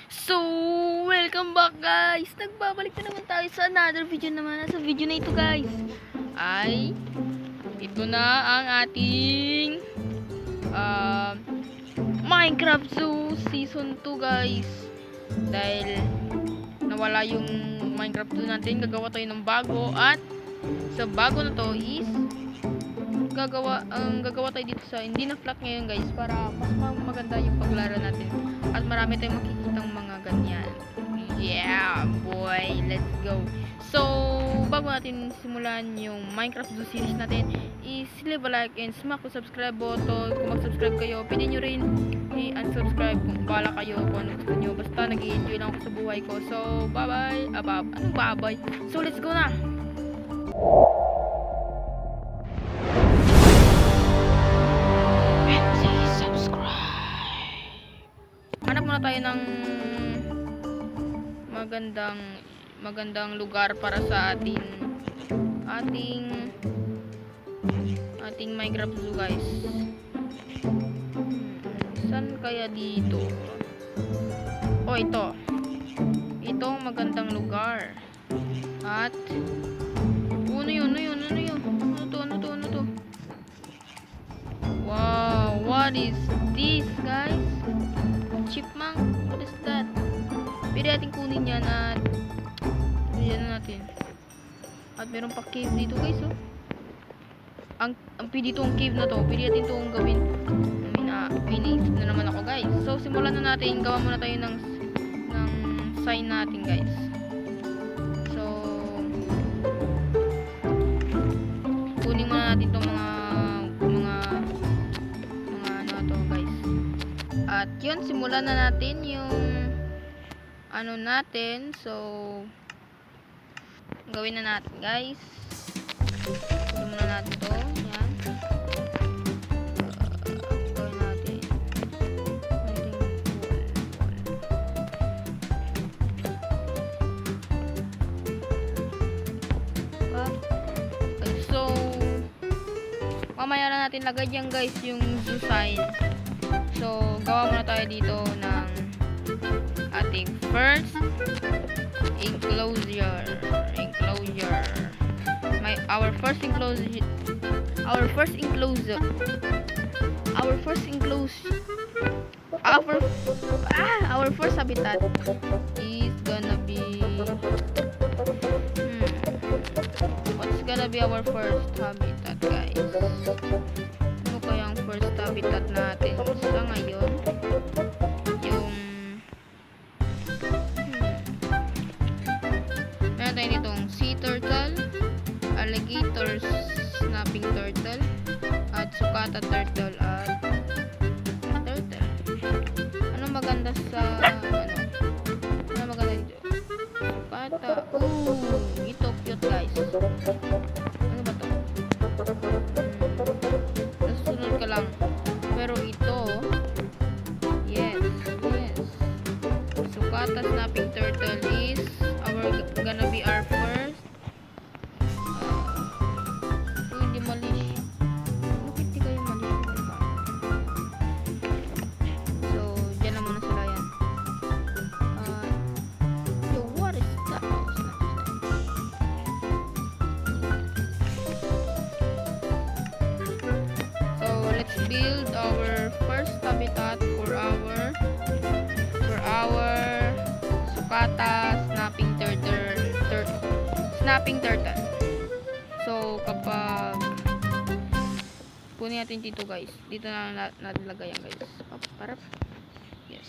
So, welcome back guys! Nagbabalik na naman tayo sa another video naman. Sa video na ito guys, ay ito na ang ating Minecraft Zoo Season 2 guys. Dahil nawala yung Minecraft Zoo natin, gagawa tayo ng bago. At sa bago na to is gagawa tayo dito sa hindi na flat ngayon guys, para mas maganda yung paglaro natin at marami tayong makikitang mga ganyan. Yeah boy, let's go. So bago natin simulan yung Minecraft Zoo series natin, is leave a like and smack the subscribe button. Kung mag-subscribe kayo, pwede nyo rin i-unsubscribe kung bala kayo, kung ano gusto nyo. Basta nag-i-enjoy lang ako sa buhay ko. So bye bye. Anong bye bye? So let's go na. Hanap muna tayo ng magandang lugar para sa ating Minecraft Zoo guys. Saan kaya dito? Oh, ito ang magandang lugar. At ano yun? Ano to? Wow, what is this guys? Chipmunk? What is that? Pwede natin kunin yan at yan natin. At meron pa cave dito guys, oh. Ang pwede itong cave na to, pwede natin itong gawin. Iniisip na naman ako guys. So simulan na natin, gawa muna tayo ng sign natin guys. So kunin muna natin itong mga ano to guys. At yun, simulan na natin yung ano natin. So gawin na natin guys. Gawin muna natin to. Yan. Gawin natin. Okay, so mamaya na natin lagay dyan guys yung zoo sign. So gawa muna tayo dito ng ating first enclosure. Our first habitat is gonna be what's gonna be our first habitat guys? Ano kaya ang first habitat natin sa ngayon? Yung meron tayo nitong sea turtle, alligator snapping turtle, at sukata turtle, at turtle. Ano maganda sa ano maganda dito? Sukata. Ito cute guys. Ano ba to? Nasunod ka lang. Pero ito, yes. Sukata snapping turtle is gonna be our first. Hindi mali. Bakit di kayo mali? So dyan na muna sila yan. Yo, what is that? So let's build our first habitat for our sukata snapping turtle. So kapag kunin natin dito guys, dito na natin lagay yan guys. Parap. Yes.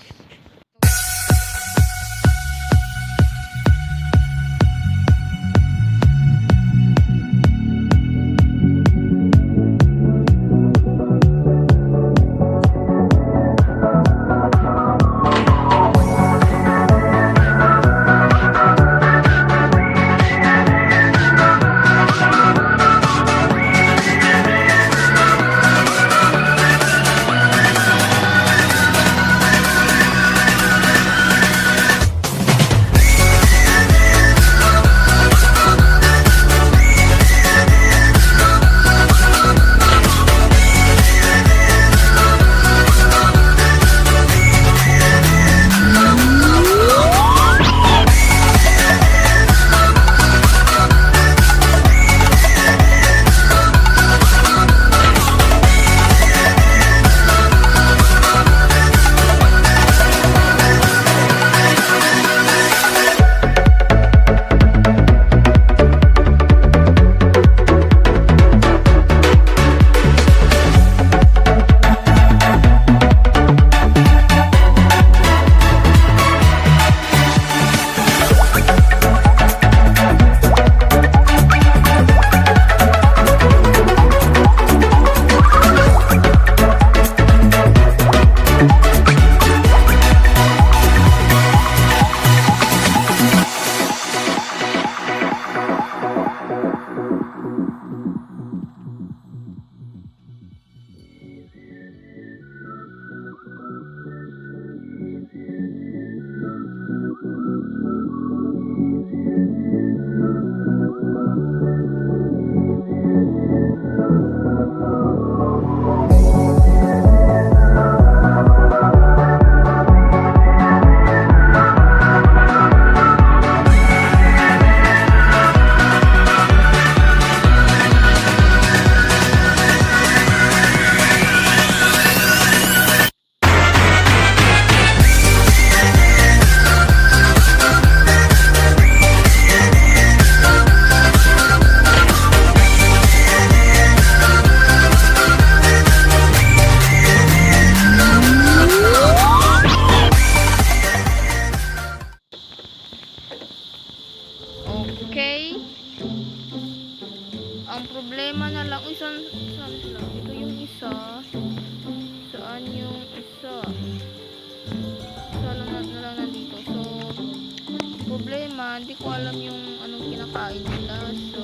Hindi ko alam yung anong kinakain nila. So,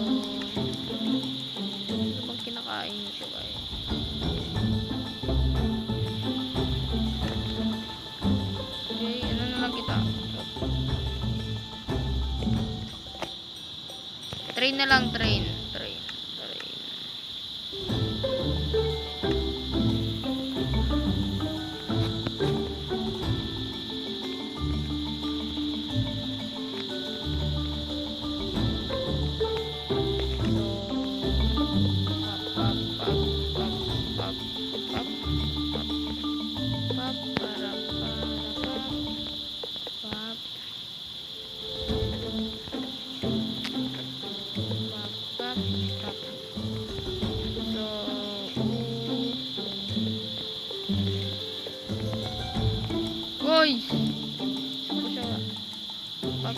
ano bang kinakain nito guys? Okay, ano na lang kita? Train na lang, train. Uy! Saan siya? Pap.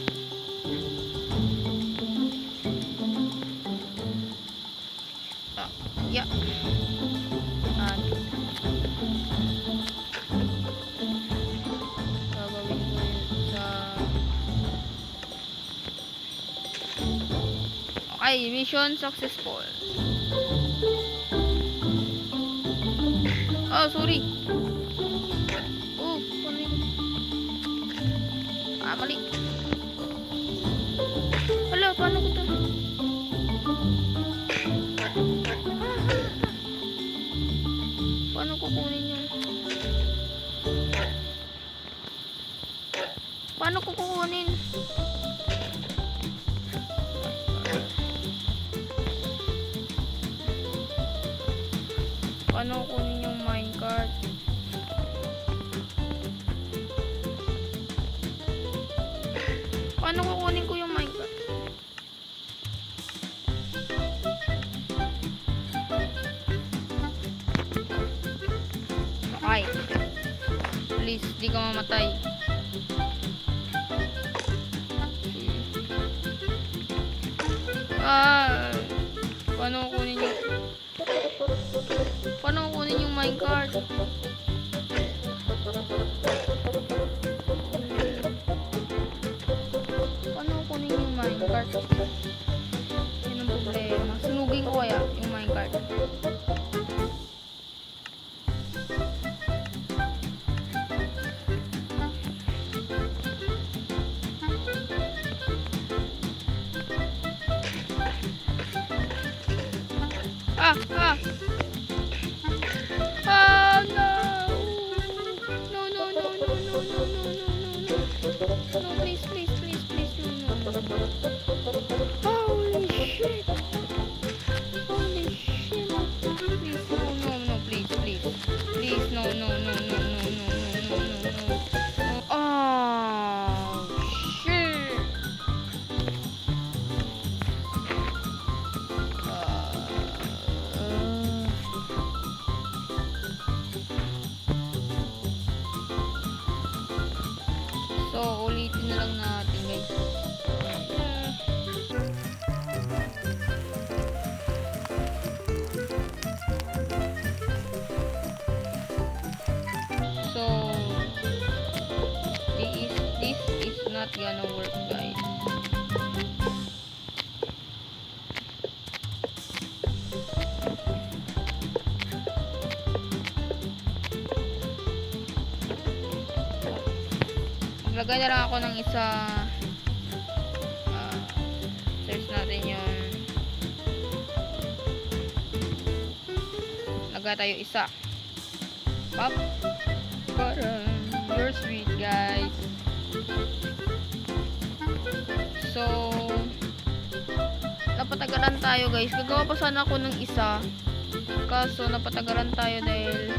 Ah, yeah. At gagawin ko yun sa... Okay, mission successful. Oh, sorry. Mali. Hala, paano ko to? Paano kukunin yun? Paano ko kukunin? Paano kukunin yung minecart? Paano kukunin ko yung minecart? Okay. Please, di ka mamatay. Paano kukunin yung... Paano kukunin yung minecart? Minecart. Yun ang problema. Sunugin ko kaya yung minecart. Ah! Oh no! No, please, no. Holy shit! Please, no. Oh, shit! So, ulitin na lang natin, guys. So, this is not gonna work, guys. Maglagay na lang ako ng isa. Search natin yung lagay tayo isa. Pop. You're sweet, guys. So, napatagalan tayo, guys. Gagawa pa sana ako ng isa. Kaso, napatagalan tayo dahil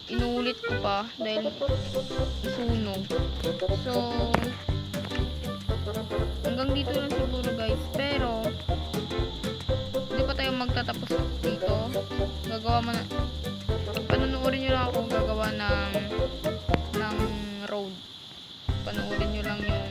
inulit ko pa dahil sunog. So, hanggang dito lang siguro, guys. Pero, hindi pa tayo magtatapos dito. Gagawa mo na, panunuorin nyo lang ako gagawa ng road. Panuorin nyo lang yung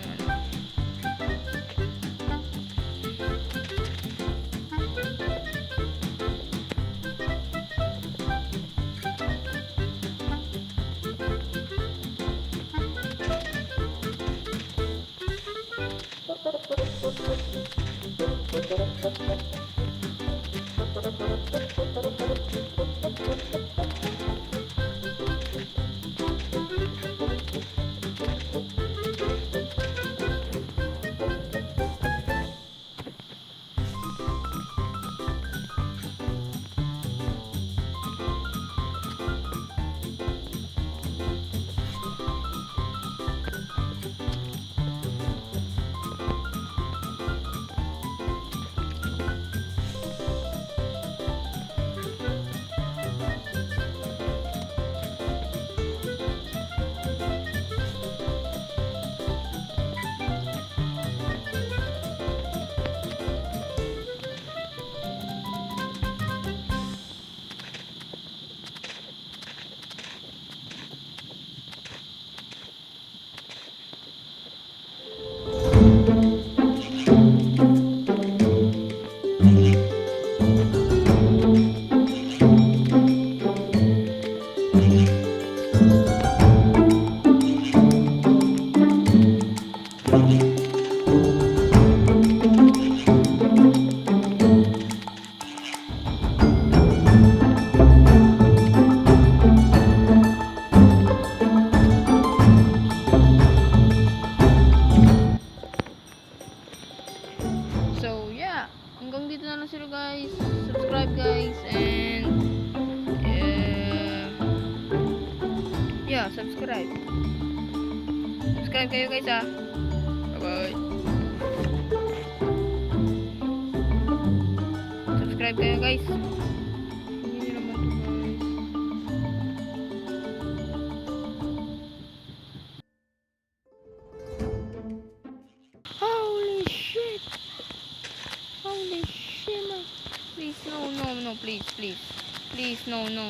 So, yeah. Hanggang dito na lang sila guys. Subscribe guys. And, yeah, subscribe. Subscribe kayo guys ah. Bye-bye. Subscribe kayo guys. Hindi naman to guys. Holy shit. Holy shit, man. Please, no, please. Please, no, no.